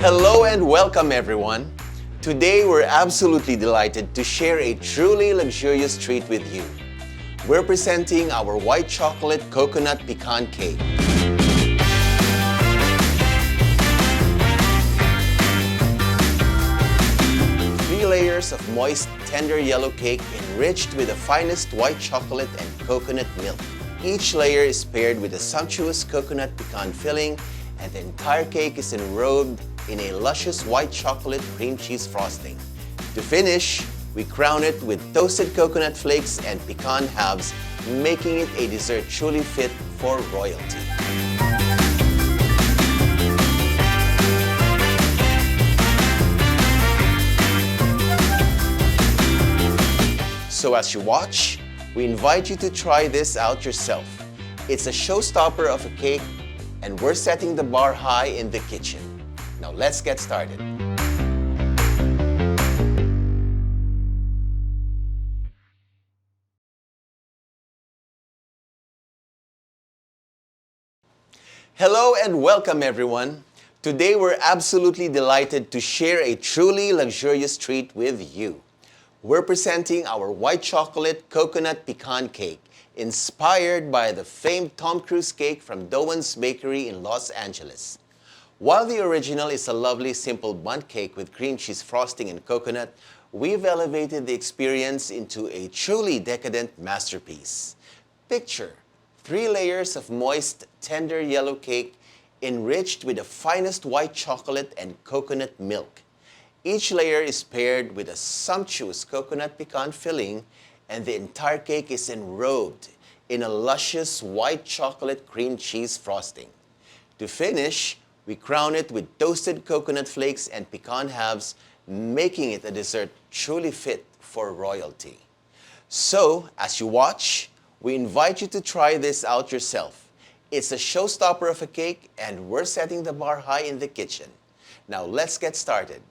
Hello and welcome everyone. Today we're absolutely delighted to share a truly luxurious treat with you. We're presenting our white chocolate coconut pecan cake. Three layers of moist, tender yellow cake enriched with the finest white chocolate and coconut milk. Each layer is paired with a sumptuous coconut pecan filling, and the entire cake is enrobed in a luscious white chocolate cream cheese frosting. To finish, we crown it with toasted coconut flakes and pecan halves, making it a dessert truly fit for royalty. So as you watch, we invite you to try this out yourself. It's a showstopper of a cake, and we're setting the bar high in the kitchen. Now let's get started. Hello and welcome everyone. Today we're absolutely delighted to share a truly luxurious treat with you. We're presenting our white chocolate coconut pecan cake, inspired by the famed Tom Cruise cake from Doan's Bakery in Los Angeles. While the original is a lovely simple bundt cake with cream cheese frosting and coconut, we've elevated the experience into a truly decadent masterpiece. Picture 3 layers of moist, tender yellow cake enriched with the finest white chocolate and coconut milk. Each layer is paired with a sumptuous coconut pecan filling, and the entire cake is enrobed in a luscious white chocolate cream cheese frosting. To finish, we crown it with toasted coconut flakes and pecan halves, making it a dessert truly fit for royalty. So, as you watch, we invite you to try this out yourself. It's a showstopper of a cake, and we're setting the bar high in the kitchen. Now let's get started.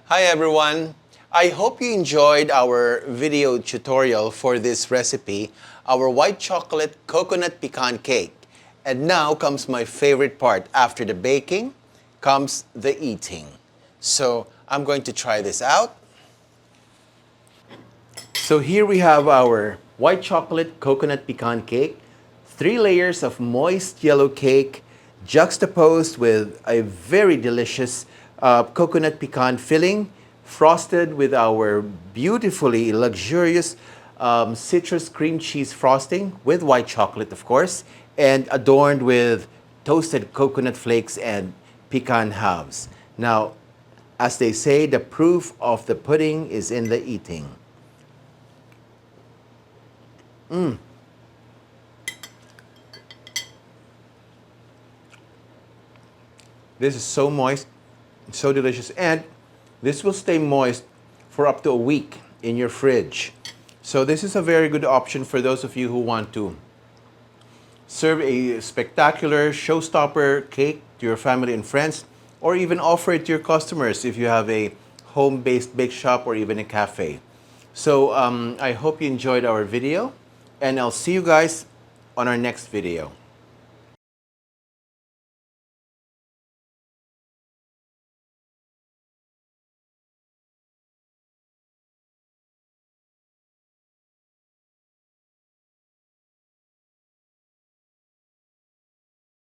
Hi everyone! I hope you enjoyed our video tutorial for this recipe, our white chocolate coconut pecan cake. And now comes my favorite part. After the baking comes the eating. So I'm going to try this out. So here we have our white chocolate coconut pecan cake. 3 layers of moist yellow cake juxtaposed with a very delicious coconut pecan filling, frosted with our beautifully luxurious citrus cream cheese frosting with white chocolate, of course, and adorned with toasted coconut flakes and pecan halves. Now, as they say, the proof of the pudding is in the eating. This is so moist, so delicious, and this will stay moist for up to a week in your fridge. So this is a very good option for those of you who want to serve a spectacular showstopper cake to your family and friends, or even offer it to your customers if you have a home-based bake shop or even a cafe. So I hope you enjoyed our video, and I'll see you guys on our next video.